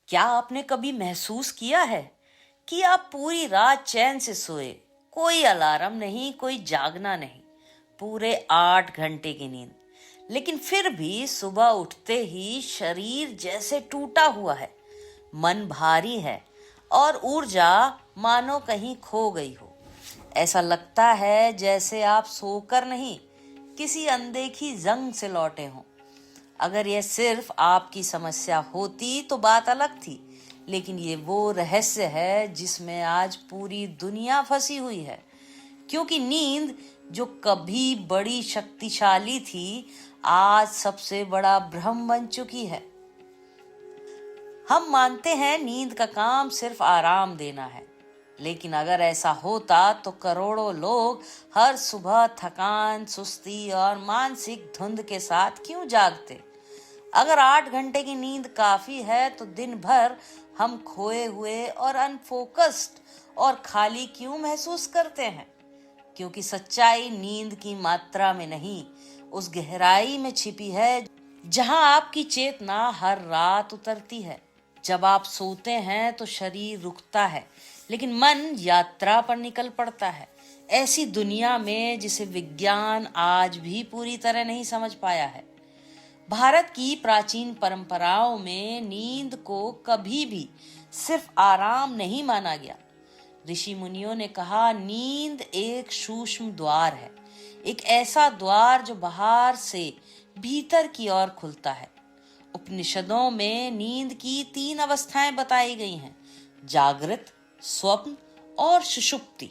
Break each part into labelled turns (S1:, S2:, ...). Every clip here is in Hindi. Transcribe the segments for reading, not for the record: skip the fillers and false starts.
S1: क्या आपने कभी महसूस किया है कि आप पूरी रात चैन से सोए, कोई अलार्म नहीं, कोई जागना नहीं, पूरे 8 घंटे की नींद, लेकिन फिर भी सुबह उठते ही शरीर जैसे टूटा हुआ है, मन भारी है और ऊर्जा मानो कहीं खो गई हो। ऐसा लगता है जैसे आप सोकर नहीं, किसी अनदेखी जंग से लौटे हों। अगर यह सिर्फ आपकी समस्या होती तो बात अलग थी, लेकिन ये वो रहस्य है जिसमें आज पूरी दुनिया फंसी हुई है। क्योंकि नींद जो कभी बड़ी शक्तिशाली थी, आज सबसे बड़ा भ्रम बन चुकी है। हम मानते हैं नींद का काम सिर्फ आराम देना है, लेकिन अगर ऐसा होता तो करोड़ों लोग हर सुबह थकान, सुस्ती और मानसिक धुंध के साथ क्यों जागते? अगर 8 घंटे की नींद काफी है तो दिन भर हम खोए हुए और अनफोकस्ड और खाली क्यों महसूस करते हैं? क्योंकि सच्चाई नींद की मात्रा में नहीं, उस गहराई में छिपी है जहां आपकी चेतना हर रात उतरती है। जब आप सोते हैं तो शरीर रुकता है, लेकिन मन यात्रा पर निकल पड़ता है, ऐसी दुनिया में जिसे विज्ञान आज भी पूरी तरह नहीं समझ पाया है। भारत की प्राचीन परंपराओं में नींद को कभी भी सिर्फ आराम नहीं माना गया। ऋषि मुनियों ने कहा, नींद एक सूक्ष्म द्वार है, एक ऐसा द्वार जो बाहर से भीतर की ओर खुलता है। उपनिषदों में नींद की 3 अवस्थाएं बताई गई हैं: जागृत, स्वप्न और सुषुप्ति।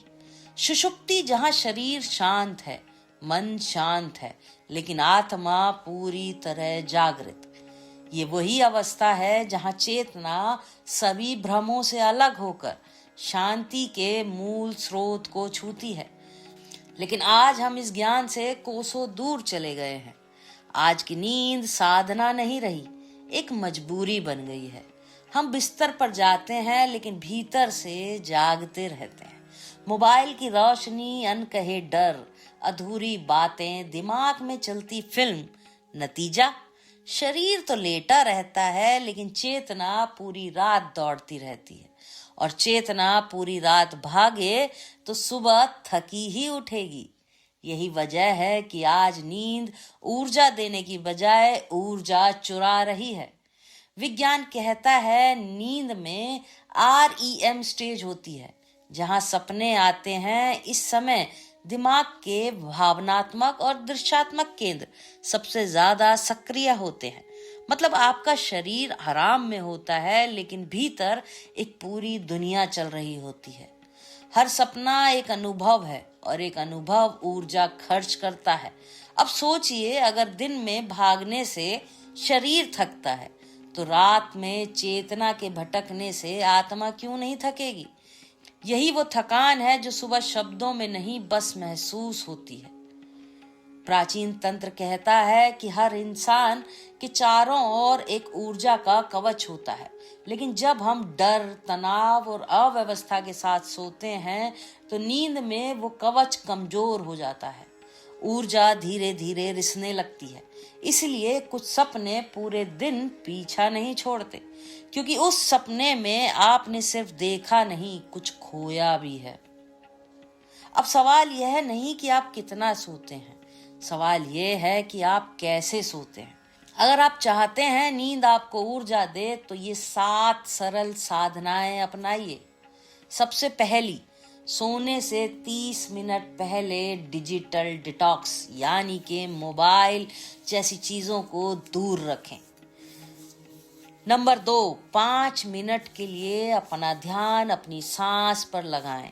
S1: सुषुप्ति जहां शरीर शांत है, मन शांत है, लेकिन आत्मा पूरी तरह जागृत। ये वही अवस्था है जहां चेतना सभी भ्रमों से अलग होकर शांति के मूल स्रोत को छूती है। लेकिन आज हम इस ज्ञान से कोसों दूर चले गए हैं। आज की नींद साधना नहीं रही, एक मजबूरी बन गई है। हम बिस्तर पर जाते हैं लेकिन भीतर से जागते रहते हैं। मोबाइल की रोशनी, अनकहे डर, अधूरी बातें, दिमाग में चलती फिल्म, नतीजा शरीर तो लेटा रहता है लेकिन चेतना पूरी रात दौड़ती रहती है। और चेतना पूरी रात भागे तो सुबह थकी ही उठेगी। यही वजह है कि आज नींद ऊर्जा देने की बजाय ऊर्जा चुरा रही है। विज्ञान कहता है नींद में REM स्टेज होती है, जहां सपने आते हैं। इस समय दिमाग के भावनात्मक और दृश्यात्मक केंद्र सबसे ज्यादा सक्रिय होते हैं। मतलब आपका शरीर आराम में होता है लेकिन भीतर एक पूरी दुनिया चल रही होती है। हर सपना एक अनुभव है और एक अनुभव ऊर्जा खर्च करता है। अब सोचिए, अगर दिन में भागने से शरीर थकता है तो रात में चेतना के भटकने से आत्मा क्यों नहीं थकेगी? यही वो थकान है जो सुबह शब्दों में नहीं, बस महसूस होती है। प्राचीन तंत्र कहता है कि हर इंसान के चारों ओर एक ऊर्जा का कवच होता है, लेकिन जब हम डर, तनाव और अव्यवस्था के साथ सोते हैं तो नींद में वो कवच कमजोर हो जाता है। ऊर्जा धीरे धीरे रिसने लगती है। इसलिए कुछ सपने पूरे दिन पीछा नहीं छोड़ते, क्योंकि उस सपने में आपने सिर्फ देखा नहीं, कुछ खोया भी है। अब सवाल यह नहीं कि आप कितना सोते हैं, सवाल यह है कि आप कैसे सोते हैं। अगर आप चाहते हैं नींद आपको ऊर्जा दे तो ये 7 सरल साधनाएं अपनाइए। सबसे पहली, सोने से 30 मिनट पहले डिजिटल डिटॉक्स, यानी कि मोबाइल जैसी चीजों को दूर रखें। नंबर 2, 5 मिनट के लिए अपना ध्यान अपनी सांस पर लगाएं।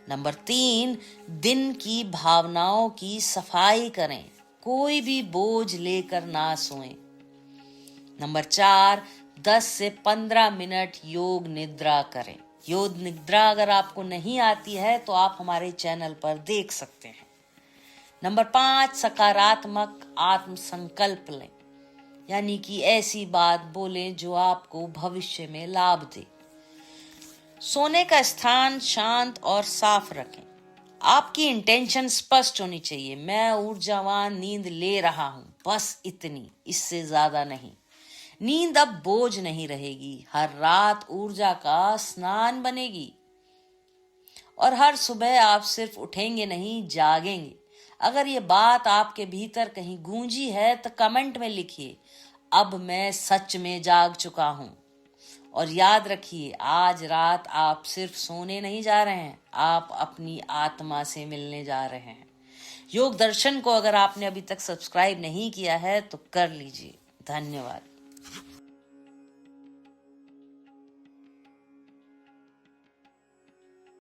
S1: नंबर 3, दिन की भावनाओं की सफाई करें, कोई भी बोझ लेकर ना सोएं। नंबर 4, 10 से 15 मिनट योग निद्रा करें। योग निद्रा अगर आपको नहीं आती है तो आप हमारे चैनल पर देख सकते हैं। नंबर 5, सकारात्मक आत्म संकल्प लें, यानी कि ऐसी बात बोलें जो आपको भविष्य में लाभ दे। सोने का स्थान शांत और साफ रखें। आपकी इंटेंशन स्पष्ट होनी चाहिए, मैं ऊर्जावान नींद ले रहा हूं, बस इतनी, इससे ज्यादा नहीं। नींद अब बोझ नहीं रहेगी, हर रात ऊर्जा का स्नान बनेगी और हर सुबह आप सिर्फ उठेंगे नहीं, जागेंगे। अगर ये बात आपके भीतर कहीं गूंजी है तो कमेंट में लिखिए, अब मैं सच में जाग चुका हूं। और याद रखिए, आज रात आप सिर्फ सोने नहीं जा रहे हैं, आप अपनी आत्मा से मिलने जा रहे हैं। योग दर्शन को अगर आपने अभी तक सब्सक्राइब नहीं किया है तो कर लीजिए। धन्यवाद।